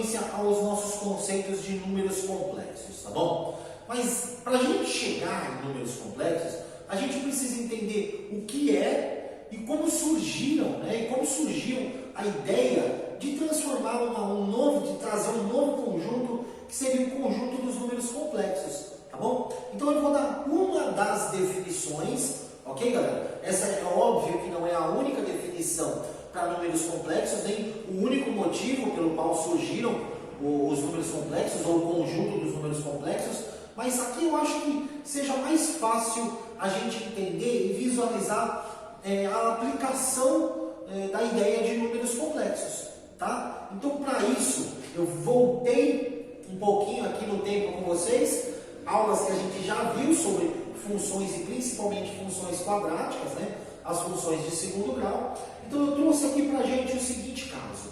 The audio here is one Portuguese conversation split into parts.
sequência aos nossos conceitos de números complexos, tá bom? Mas para a gente chegar em números complexos, a gente precisa entender o que é e como surgiram, né? E como surgiu a ideia de transformar de trazer um novo conjunto, que seria o conjunto dos números complexos, tá bom? Então eu vou dar uma das definições, ok, galera? Essa é óbvio que não é a única definição para números complexos, nem o único motivo pelo qual surgiram os números complexos ou o conjunto dos números complexos, mas aqui eu acho que seja mais fácil a gente entender e visualizar a aplicação da ideia de números complexos, tá? Então, para isso, eu voltei um pouquinho aqui no tempo com vocês, aulas que a gente já viu sobre funções e principalmente funções quadráticas, né? As funções de segundo grau. Então, eu trouxe aqui para a gente o seguinte caso.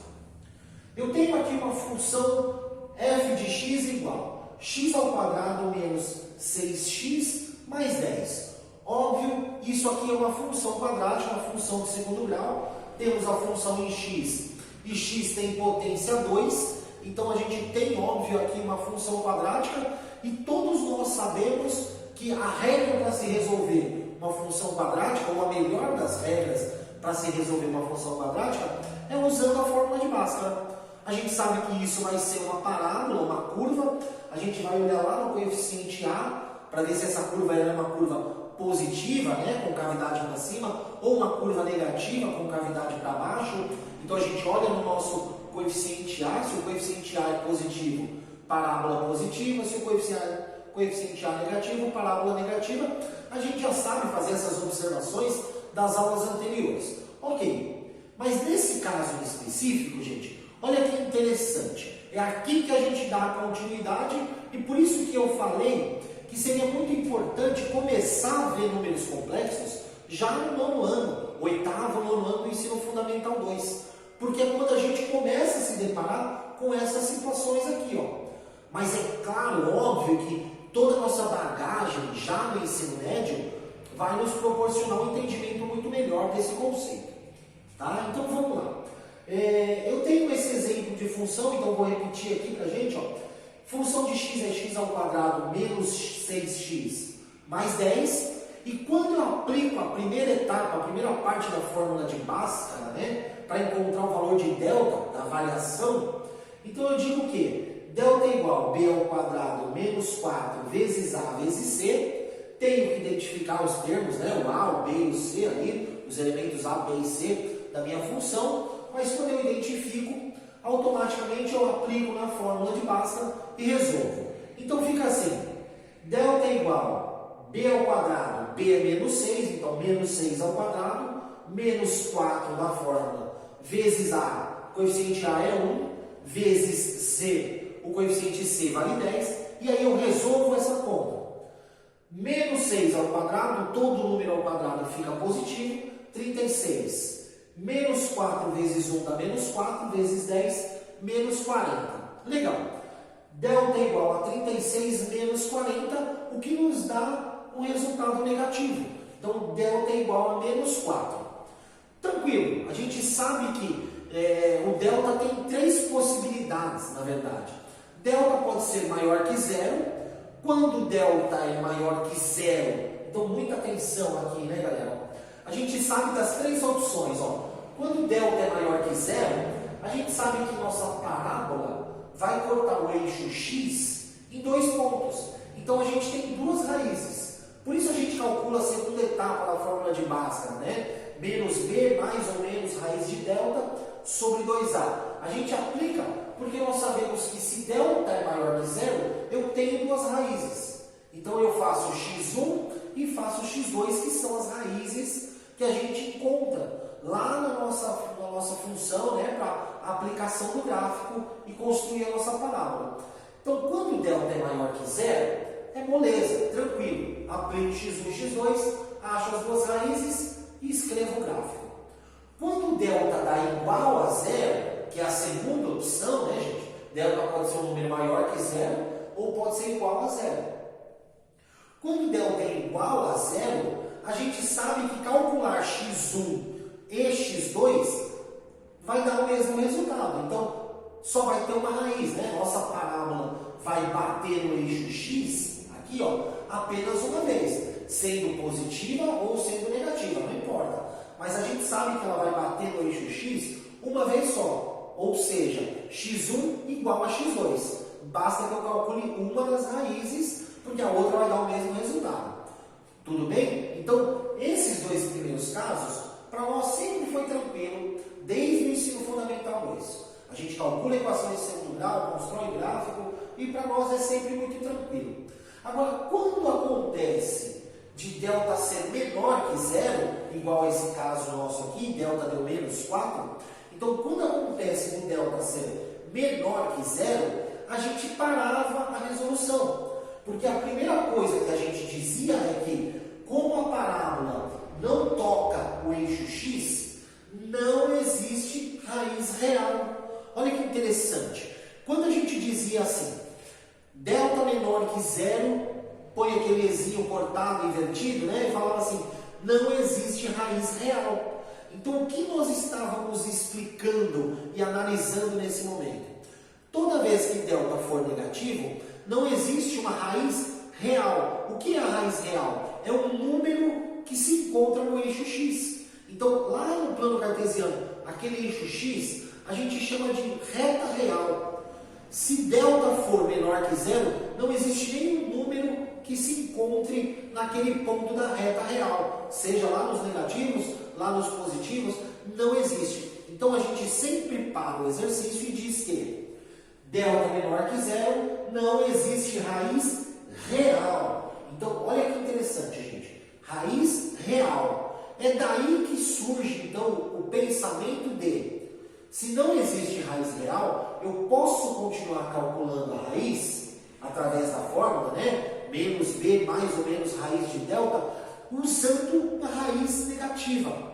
Eu tenho aqui uma função f de x igual x ao quadrado menos 6x mais 10. Óbvio, isso aqui é uma função quadrática, uma função de segundo grau. Temos a função em x, e x tem potência 2. Então, a gente tem, óbvio, aqui uma função quadrática. E todos nós sabemos que a regra para se resolver uma função quadrática, ou a melhor das regras para se resolver uma função quadrática, é usando a fórmula de Bhaskara. A gente sabe que isso vai ser uma parábola, uma curva. A gente vai olhar lá no coeficiente A para ver se essa curva é uma curva positiva, né, com cavidade para cima, ou uma curva negativa com cavidade para baixo. Então a gente olha no nosso coeficiente A, se o coeficiente A é positivo, parábola positiva, se o coeficiente A é negativo, parábola negativa. A gente já sabe fazer essas observações das aulas anteriores. Ok, mas nesse caso em específico, gente, olha que interessante. É aqui que a gente dá a continuidade e por isso que eu falei que seria muito importante começar a ver números complexos já no nono ano, oitavo, nono ano do ensino fundamental 2. Porque é quando a gente começa a se deparar com essas situações aqui, ó. Mas é claro, óbvio que toda a nossa bagagem já no ensino médio vai nos proporcionar um entendimento muito melhor desse conceito. Tá? Então vamos lá. Eu tenho esse exemplo de função, então vou repetir aqui pra gente, ó. Função de x é x ao quadrado menos 6x mais 10. E quando eu aplico a primeira etapa, a primeira parte da fórmula de Bhaskara, né, para encontrar o valor de delta, da variação, então eu digo que delta é igual a b ao quadrado menos 4 vezes a vezes c. Tenho que identificar os termos, né, o a, o b e o c ali, os elementos a, b e c da minha função, mas quando eu identifico, automaticamente eu aplico na fórmula de Bhaskara e resolvo. Então fica assim, delta é igual a b ao quadrado, b é menos 6, então menos 6 ao quadrado, menos 4 na fórmula, vezes a, o coeficiente a é 1, vezes c, o coeficiente c vale 10, e aí eu resolvo essa conta. Menos 6 ao quadrado, todo número ao quadrado fica positivo, 36. Menos 4 vezes 1 dá menos 4, vezes 10, menos 40. Legal. Delta é igual a 36 menos 40, o que nos dá um resultado negativo. Então, delta é igual a menos 4. Tranquilo, a gente sabe que o delta tem três possibilidades, na verdade. Delta pode ser maior que zero. Quando delta é maior que zero, então muita atenção aqui, né, galera? A gente sabe das três opções, ó. Quando delta é maior que zero, a gente sabe que nossa parábola vai cortar o eixo x em 2 pontos. Então a gente tem duas raízes. Por isso a gente calcula a segunda etapa da fórmula de Bhaskara, né? Menos b mais ou menos raiz de delta sobre 2a. A gente aplica porque nós sabemos que se delta é maior que zero, eu tenho duas raízes. Então eu faço x1 e faço x2, que são as raízes que a gente encontra lá na nossa função, né, para aplicação do gráfico e construir a nossa parábola. Então, quando delta é maior que zero, é moleza, tranquilo. Aplico x1 e x2, acho as duas raízes e escrevo o gráfico. Quando delta dá igual a zero, que é a segunda opção, né, gente? Delta pode ser um número maior que zero ou pode ser igual a zero. Quando delta é igual a zero, a gente sabe que calcular x1 e x2 vai dar o mesmo resultado. Então, só vai ter uma raiz, né? Nossa parábola vai bater no eixo X, aqui ó, apenas uma vez, sendo positiva ou sendo negativa, não importa. Mas a gente sabe que ela vai bater no eixo X uma vez só, ou seja, x1 igual a x2. Basta que eu calcule uma das raízes, porque a outra vai dar o mesmo resultado. Tudo bem? Então, esses dois primeiros casos, para nós sempre foi tranquilo, desde o ensino fundamental 2. A gente calcula equações de segundo grau, constrói gráfico, e para nós é sempre muito tranquilo. Agora, quando acontece de delta ser menor que zero, igual a esse caso nosso aqui, delta deu menos 4, então quando acontece de delta ser menor que zero, a gente parava a resolução. Porque a primeira coisa que a gente dizia é que, como a parábola não toca o eixo X, não existe raiz real. Olha que interessante. Quando a gente dizia assim, delta menor que zero, põe aquele ezinho cortado, invertido, né? E falava assim, não existe raiz real. Então, o que nós estávamos explicando e analisando nesse momento? Toda vez que delta for negativo, não existe uma raiz real. O que é a raiz real? É um número que se encontra no eixo X. Então, lá no plano cartesiano, aquele eixo X, a gente chama de reta real. Se delta for menor que zero, não existe nenhum número que se encontre naquele ponto da reta real. Seja lá nos negativos, lá nos positivos, não existe. Então, a gente sempre para o exercício e diz que delta menor que zero, não existe raiz real. Então, olha que interessante, gente. Raiz real. É daí que surge, então, o pensamento de, se não existe raiz real, eu posso continuar calculando a raiz, através da fórmula, né? Menos b mais ou menos raiz de delta, usando a raiz negativa.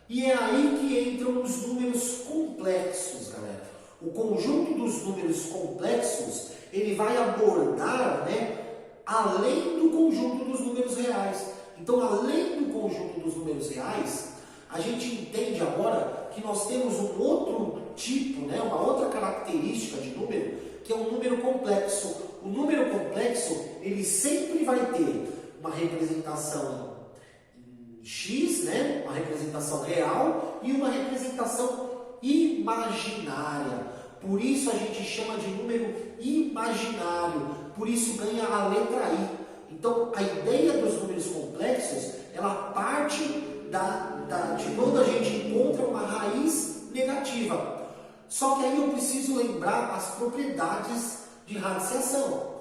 E é aí que entram os números complexos, galera. O conjunto dos números complexos, ele vai abordar, né, além do conjunto dos números reais. Então, além do conjunto dos números reais, a gente entende agora que nós temos um outro tipo, né, uma outra característica de número, que é um número complexo. O número complexo, ele sempre vai ter uma representação em X, né, uma representação real e uma representação imaginária. Por isso a gente chama de número imaginário, por isso ganha a letra I. Então, a ideia dos números complexos, ela parte de quando a gente encontra uma raiz negativa. Só que aí eu preciso lembrar as propriedades de radiciação,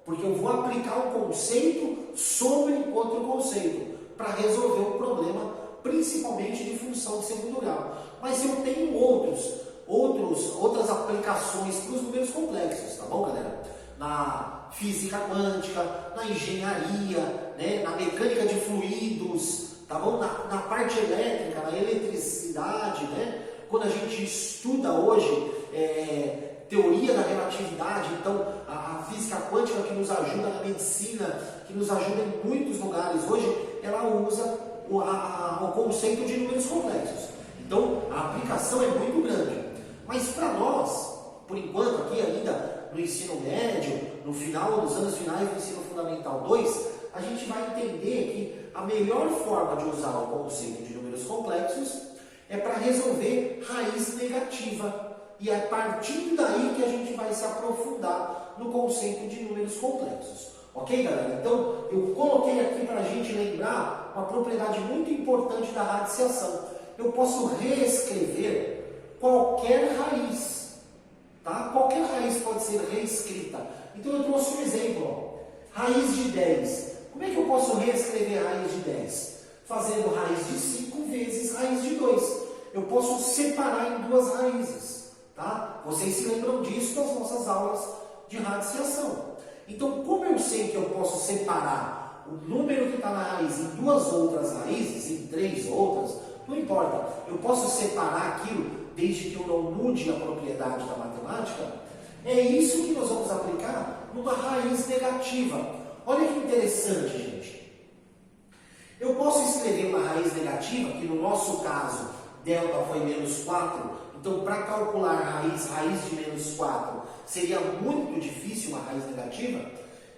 porque eu vou aplicar um conceito sobre outro conceito para resolver o problema, principalmente de função de segundo grau. Mas eu tenho outras aplicações para os números complexos, tá bom, galera? Na física quântica, na engenharia, né? Na mecânica de fluidos, tá bom? Na parte elétrica, na eletricidade, né? Quando a gente estuda hoje teoria da relatividade, então a física quântica que nos ajuda na medicina, que nos ajuda em muitos lugares hoje, ela usa o conceito de números complexos. Então a aplicação é muito grande. Mas para nós, por enquanto aqui ainda no ensino médio, no final dos anos finais do ensino fundamental 2, a gente vai entender que a melhor forma de usar o conceito de números complexos é para resolver raiz negativa. E é a partir daí que a gente vai se aprofundar no conceito de números complexos. Ok, galera? Então, eu coloquei aqui para a gente lembrar uma propriedade muito importante da radiciação. Eu posso reescrever qualquer raiz. Tá? Qualquer raiz pode ser reescrita. Então, eu trouxe um exemplo. Ó. Raiz de 10. Como é que eu posso reescrever raiz de 10? Fazendo raiz de 5 vezes raiz de 2. Eu posso separar em duas raízes. Tá? Vocês se lembram disso das nossas aulas de radiciação. Então, como eu sei que eu posso separar o número que está na raiz em duas outras raízes, em 3 outras, não importa. Eu posso separar aquilo desde que eu não mude a propriedade da matemática. É isso que nós vamos aplicar numa raiz negativa. Olha que interessante, gente. Eu posso escrever uma raiz negativa, que no nosso caso, delta foi menos 4, Então, para calcular raiz de menos 4 seria muito difícil uma raiz negativa.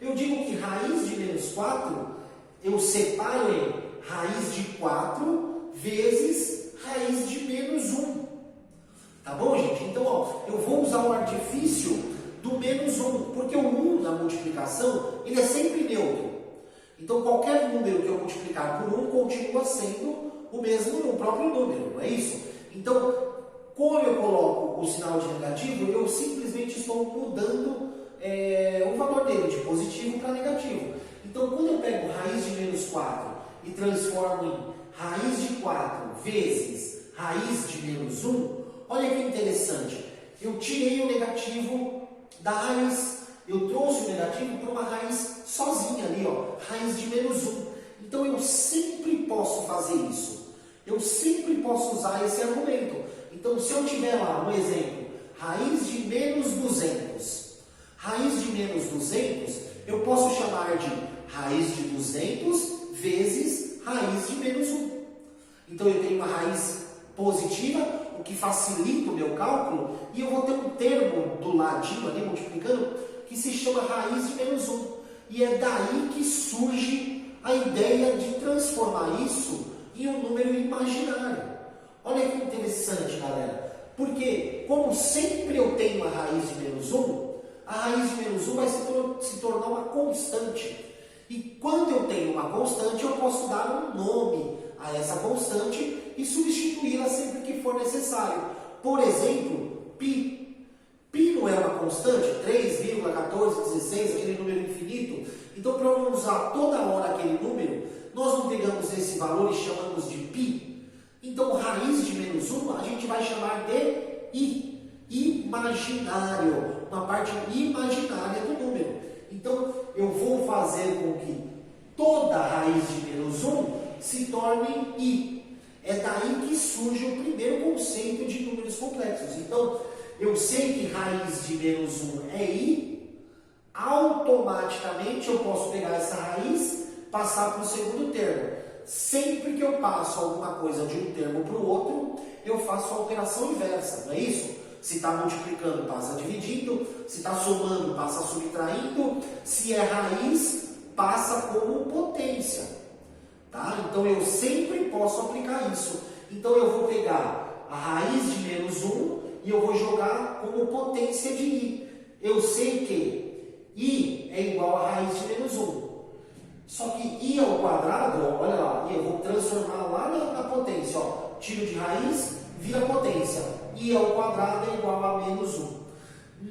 Eu digo que raiz de menos 4 eu separo em raiz de 4 vezes raiz de menos 1. Tá bom, gente? Então, ó, eu vou usar o artifício do menos 1, porque o 1 na multiplicação, ele é sempre neutro. Então, qualquer número que eu multiplicar por 1 continua sendo o mesmo, o próprio número, não é isso? Então, como eu coloco o sinal de negativo, eu simplesmente estou mudando o valor dele, de positivo para negativo. Então, quando eu pego raiz de menos 4 e transformo em raiz de 4 vezes raiz de menos 1, olha que interessante. Eu tirei o negativo da raiz. Eu trouxe o negativo para uma raiz sozinha ali, ó, raiz de menos 1. Então, eu sempre posso fazer isso. Eu sempre posso usar esse argumento. Então, se eu tiver lá, um exemplo, raiz de menos 200. Raiz de menos 200, eu posso chamar de raiz de 200 vezes raiz de menos 1. Então, eu tenho uma raiz positiva, o que facilita o meu cálculo, e eu vou ter um termo do ladinho ali, multiplicando, que se chama raiz de menos 1. E é daí que surge a ideia de transformar isso em um número imaginário. Olha que interessante, galera. Porque, como sempre eu tenho uma raiz de menos 1, a raiz de menos 1 vai se tornar uma constante. E quando eu tenho uma constante, eu posso dar um nome a essa constante e substituí-la sempre que for necessário. Por exemplo, π. Π não é uma constante, 3,1416, aquele número infinito. Então, para eu não usar toda hora aquele número, nós não pegamos esse valor e chamamos de π. Então, raiz de menos 1 a gente vai chamar de i, imaginário, uma parte imaginária do número. Então, eu vou fazer com que toda raiz de menos 1 se torne i. É daí que surge o primeiro conceito de números complexos. Então, eu sei que raiz de menos 1 é i, automaticamente eu posso pegar essa raiz, passar para o segundo termo. Sempre que eu passo alguma coisa de um termo para o outro, eu faço a operação inversa, não é isso? Se está multiplicando, passa dividindo. Se está somando, passa subtraindo. Se é raiz, passa como potência. Tá? Então, eu sempre posso aplicar isso. Então, eu vou pegar a raiz de menos 1 e eu vou jogar como potência de i. Eu sei que i é igual a raiz de menos 1. Só que i ao quadrado, ó, olha lá, eu vou transformar lá na potência. Ó, tiro de raiz, vira potência. I ao quadrado é igual a menos 1.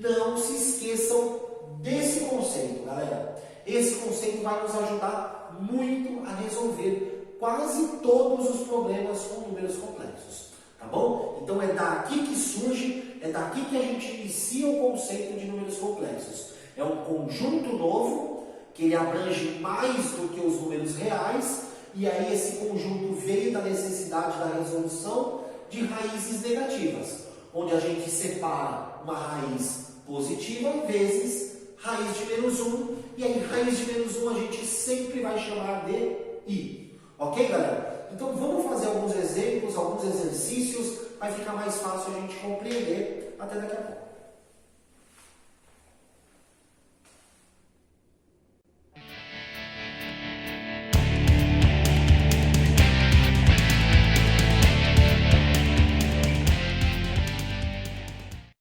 Não se esqueçam desse conceito, galera. Esse conceito vai nos ajudar muito a resolver quase todos os problemas com números complexos. Tá bom? Então é daqui que surge, é daqui que a gente inicia o conceito de números complexos. É um conjunto novo, que ele abrange mais do que os números reais, e aí esse conjunto veio da necessidade da resolução de raízes negativas, onde a gente separa uma raiz positiva vezes raiz de menos 1, e aí raiz de menos 1 a gente sempre vai chamar de i. Ok, galera? Então vamos fazer alguns exemplos, alguns exercícios, vai ficar mais fácil a gente compreender. Até daqui a pouco.